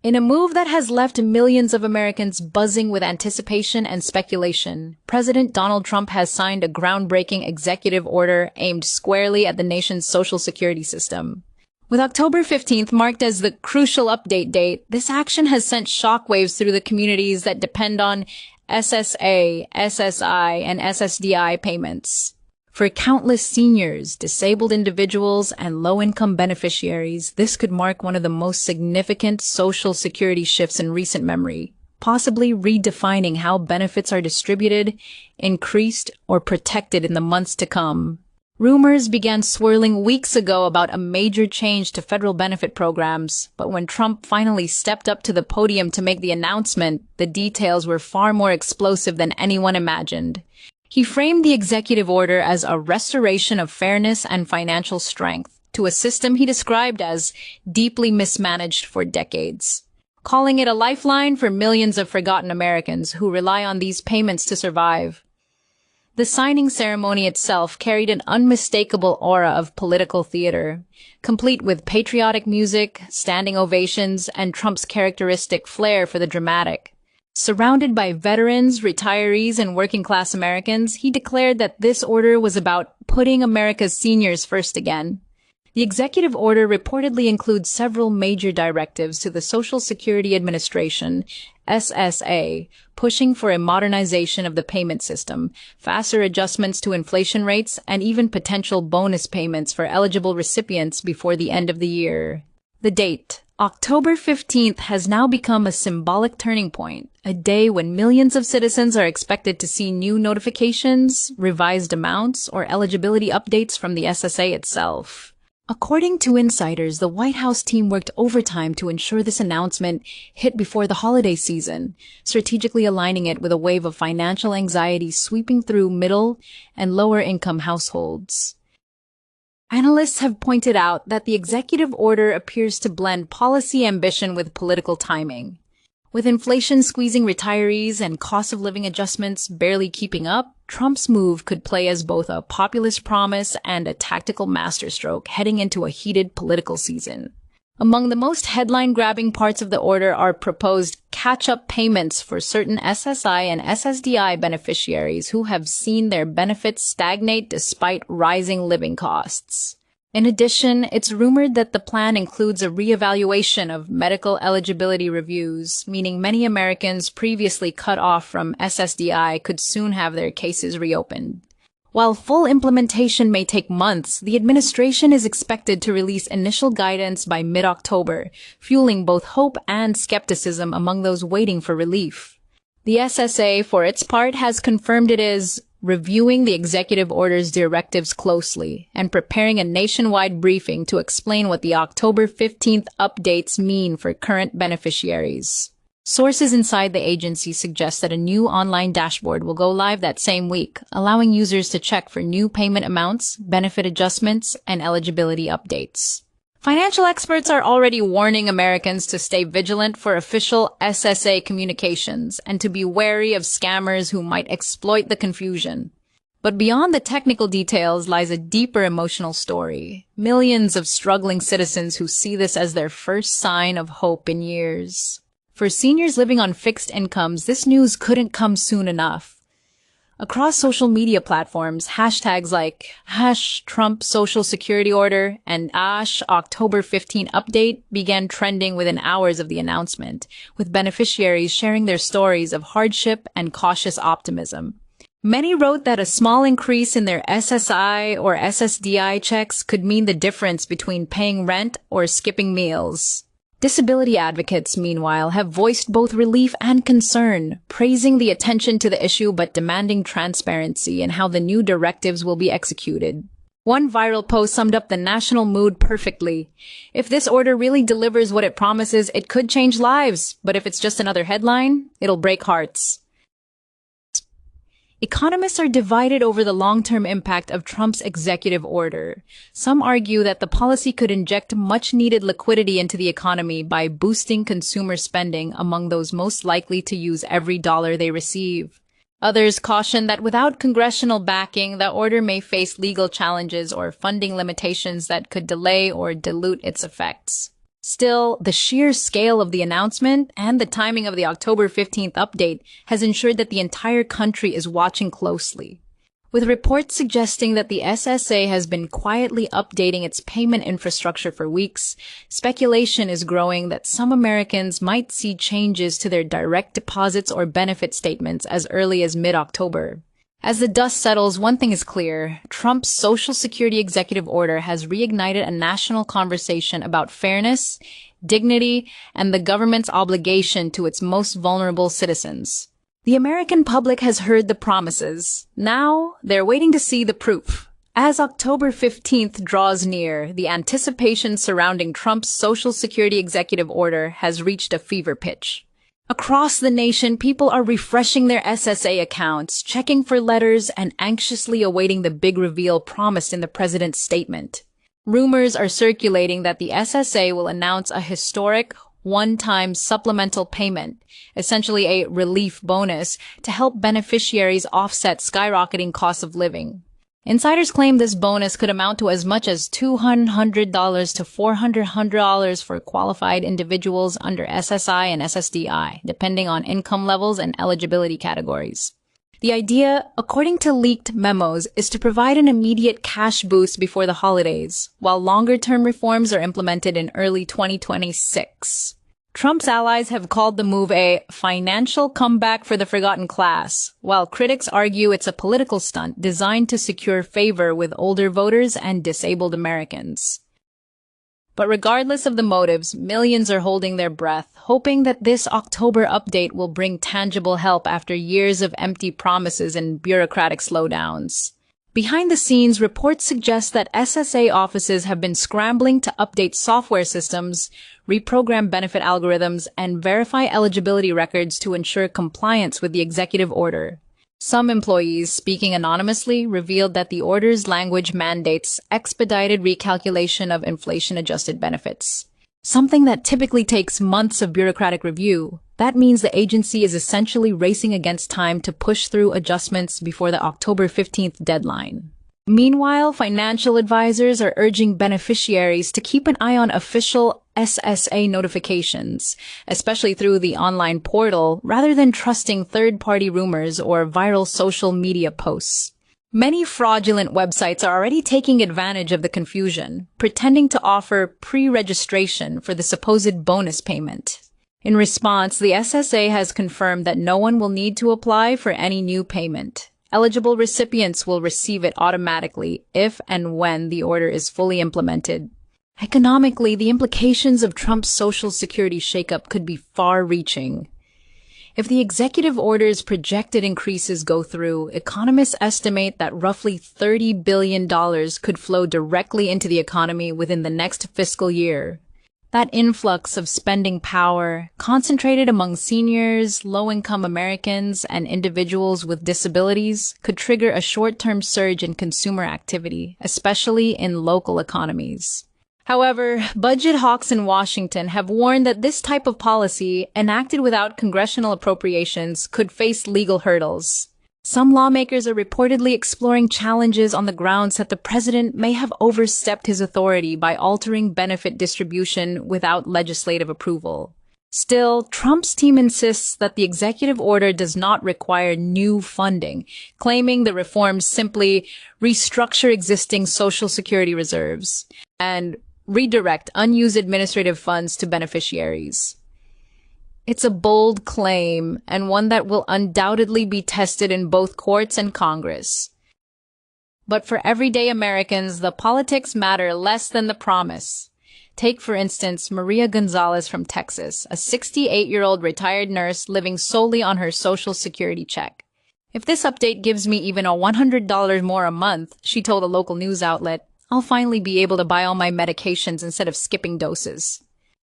In a move that has left millions of Americans buzzing with anticipation and speculation, President Donald Trump has signed a groundbreaking executive order aimed squarely at the nation's Social Security system. With October 15th marked as the crucial update date, this action has sent shockwaves through the communities that depend on SSA, SSI, and SSDI payments. For countless seniors, disabled individuals, and low-income beneficiaries, this could mark one of the most significant Social Security shifts in recent memory, possibly redefining how benefits are distributed, increased, or protected in the months to come. Rumors began swirling weeks ago about a major change to federal benefit programs, but when Trump finally stepped up to the podium to make the announcement, the details were far more explosive than anyone imagined. He framed the executive order as a restoration of fairness and financial strength to a system he described as deeply mismanaged for decades, calling it a lifeline for millions of forgotten Americans who rely on these payments to survive. The signing ceremony itself carried an unmistakable aura of political theater, complete with patriotic music, standing ovations, and Trump's characteristic flair for the dramatic. Surrounded by veterans, retirees, and working-class Americans, he declared that this order was about putting America's seniors first again. The executive order reportedly includes several major directives to the Social Security Administration, SSA, pushing for a modernization of the payment system, faster adjustments to inflation rates, and even potential bonus payments for eligible recipients before the end of the year. The date, October 15th, has now become a symbolic turning point, a day when millions of citizens are expected to see new notifications, revised amounts, or eligibility updates from the SSA itself. According to insiders, the White House team worked overtime to ensure this announcement hit before the holiday season, strategically aligning it with a wave of financial anxiety sweeping through middle and lower-income households. Analysts have pointed out that the executive order appears to blend policy ambition with political timing. With inflation squeezing retirees and cost of living adjustments barely keeping up, Trump's move could play as both a populist promise and a tactical masterstroke heading into a heated political season. Among the most headline-grabbing parts of the order are proposed catch-up payments for certain SSI and SSDI beneficiaries who have seen their benefits stagnate despite rising living costs. In addition, it's rumored that the plan includes a reevaluation of medical eligibility reviews, meaning many Americans previously cut off from SSDI could soon have their cases reopened. While full implementation may take months, the administration is expected to release initial guidance by mid-October, fueling both hope and skepticism among those waiting for relief. The SSA, for its part, has confirmed it is reviewing the executive order's directives closely and preparing a nationwide briefing to explain what the October 15th updates mean for current beneficiaries. Sources inside the agency suggest that a new online dashboard will go live that same week, allowing users to check for new payment amounts, benefit adjustments, and eligibility updates. Financial experts are already warning Americans to stay vigilant for official SSA communications and to be wary of scammers who might exploit the confusion. But beyond the technical details lies a deeper emotional story. Millions of struggling citizens who see this as their first sign of hope in years. For seniors living on fixed incomes, this news couldn't come soon enough. Across social media platforms, hashtags like #Trump Social Security Order and #October 15 Update began trending within hours of the announcement, with beneficiaries sharing their stories of hardship and cautious optimism. Many wrote that a small increase in their SSI or SSDI checks could mean the difference between paying rent or skipping meals. Disability advocates, meanwhile, have voiced both relief and concern, praising the attention to the issue but demanding transparency in how the new directives will be executed. One viral post summed up the national mood perfectly. If this order really delivers what it promises, it could change lives, but if it's just another headline, it'll break hearts. Economists are divided over the long-term impact of Trump's executive order. Some argue that the policy could inject much-needed liquidity into the economy by boosting consumer spending among those most likely to use every dollar they receive. Others caution that without congressional backing, the order may face legal challenges or funding limitations that could delay or dilute its effects. Still, the sheer scale of the announcement and the timing of the October 15th update has ensured that the entire country is watching closely, with reports suggesting that the SSA has been quietly updating its payment infrastructure for weeks. Speculation is growing that some Americans might see changes to their direct deposits or benefit statements as early as mid-October. As the dust settles, one thing is clear. Trump's Social Security executive order has reignited a national conversation about fairness, dignity, and the government's obligation to its most vulnerable citizens. The American public has heard the promises. Now, they're waiting to see the proof. As October 15th draws near, the anticipation surrounding Trump's Social Security executive order has reached a fever pitch. Across the nation, people are refreshing their SSA accounts, checking for letters, and anxiously awaiting the big reveal promised in the president's statement. Rumors are circulating that the SSA will announce a historic, one-time supplemental payment, essentially a relief bonus, to help beneficiaries offset skyrocketing costs of living. Insiders claim this bonus could amount to as much as $200 to $400 for qualified individuals under SSI and SSDI, depending on income levels and eligibility categories. The idea, according to leaked memos, is to provide an immediate cash boost before the holidays, while longer-term reforms are implemented in early 2026. Trump's allies have called the move a financial comeback for the forgotten class, while critics argue it's a political stunt designed to secure favor with older voters and disabled Americans. But regardless of the motives, millions are holding their breath, hoping that this October update will bring tangible help after years of empty promises and bureaucratic slowdowns. Behind the scenes, reports suggest that SSA offices have been scrambling to update software systems, reprogram benefit algorithms, and verify eligibility records to ensure compliance with the executive order. Some employees, speaking anonymously, revealed that the order's language mandates expedited recalculation of inflation-adjusted benefits, something that typically takes months of bureaucratic review. That means the agency is essentially racing against time to push through adjustments before the October 15th deadline. Meanwhile, financial advisors are urging beneficiaries to keep an eye on official SSA notifications, especially through the online portal, rather than trusting third-party rumors or viral social media posts. Many fraudulent websites are already taking advantage of the confusion, pretending to offer pre-registration for the supposed bonus payment. In response, the SSA has confirmed that no one will need to apply for any new payment. Eligible recipients will receive it automatically if and when the order is fully implemented. Economically, the implications of Trump's Social Security shakeup could be far-reaching. If the executive order's projected increases go through, economists estimate that roughly $30 billion could flow directly into the economy within the next fiscal year. That influx of spending power, concentrated among seniors, low-income Americans, and individuals with disabilities, could trigger a short-term surge in consumer activity, especially in local economies. However, budget hawks in Washington have warned that this type of policy, enacted without congressional appropriations, could face legal hurdles. Some lawmakers are reportedly exploring challenges on the grounds that the president may have overstepped his authority by altering benefit distribution without legislative approval. Still, Trump's team insists that the executive order does not require new funding, claiming the reforms simply restructure existing Social Security reserves and redirect unused administrative funds to beneficiaries. It's a bold claim, and one that will undoubtedly be tested in both courts and Congress. But for everyday Americans, the politics matter less than the promise. Take, for instance, Maria Gonzalez from Texas, a 68-year-old retired nurse living solely on her Social Security check. If this update gives me even a $100 more a month, she told a local news outlet, I'll finally be able to buy all my medications instead of skipping doses.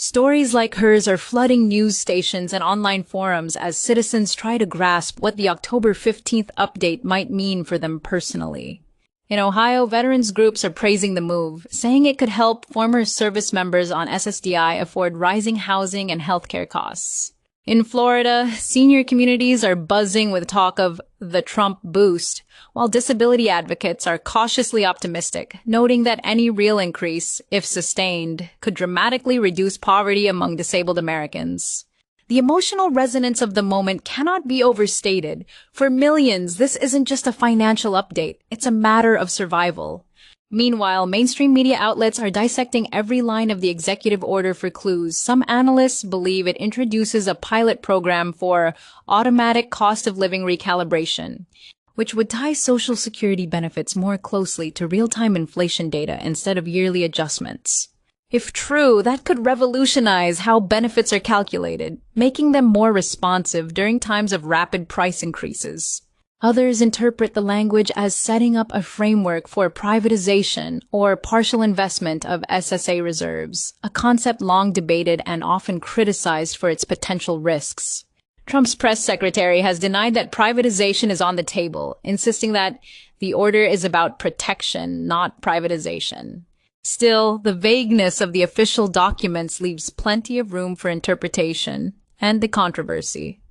Stories like hers are flooding news stations and online forums as citizens try to grasp what the October 15th update might mean for them personally. In Ohio, veterans groups are praising the move, saying it could help former service members on SSDI afford rising housing and healthcare costs. In Florida, senior communities are buzzing with talk of the Trump boost, while disability advocates are cautiously optimistic, noting that any real increase, if sustained, could dramatically reduce poverty among disabled Americans. The emotional resonance of the moment cannot be overstated. For millions, this isn't just a financial update, it's a matter of survival. Meanwhile, mainstream media outlets are dissecting every line of the executive order for clues. Some analysts believe it introduces a pilot program for automatic cost of living recalibration, which would tie Social Security benefits more closely to real-time inflation data instead of yearly adjustments. If true, that could revolutionize how benefits are calculated, making them more responsive during times of rapid price increases. Others interpret the language as setting up a framework for privatization or partial investment of SSA reserves, a concept long debated and often criticized for its potential risks. Trump's press secretary has denied that privatization is on the table, insisting that the order is about protection, not privatization. Still, the vagueness of the official documents leaves plenty of room for interpretation and the controversy.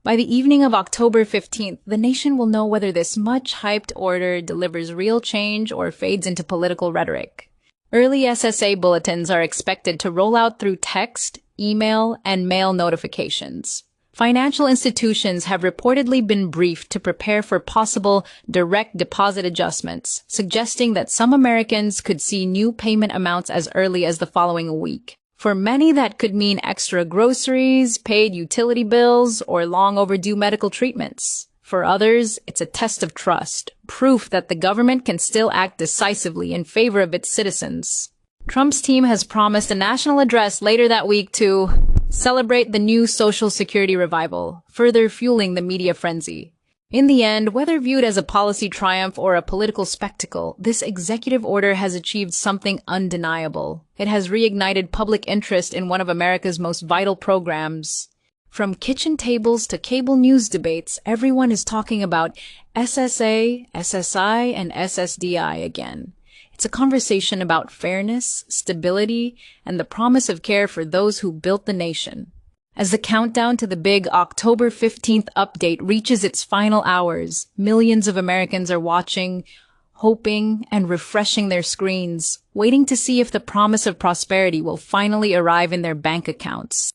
By the evening of October 15th, the nation will know whether this much-hyped order delivers real change or fades into political rhetoric. Early SSA bulletins are expected to roll out through text, email, and mail notifications. Financial institutions have reportedly been briefed to prepare for possible direct deposit adjustments, suggesting that some Americans could see new payment amounts as early as the following week. For many, that could mean extra groceries, paid utility bills, or long overdue medical treatments. For others, it's a test of trust, proof that the government can still act decisively in favor of its citizens. Trump's team has promised a national address later that week to celebrate the new Social Security revival, further fueling the media frenzy. In the end, whether viewed as a policy triumph or a political spectacle, this executive order has achieved something undeniable. It has reignited public interest in one of America's most vital programs. From kitchen tables to cable news debates, everyone is talking about SSA, SSI, and SSDI again. It's a conversation about fairness, stability, and the promise of care for those who built the nation. As the countdown to the big October 15th update reaches its final hours, millions of Americans are watching, hoping, and refreshing their screens, waiting to see if the promise of prosperity will finally arrive in their bank accounts.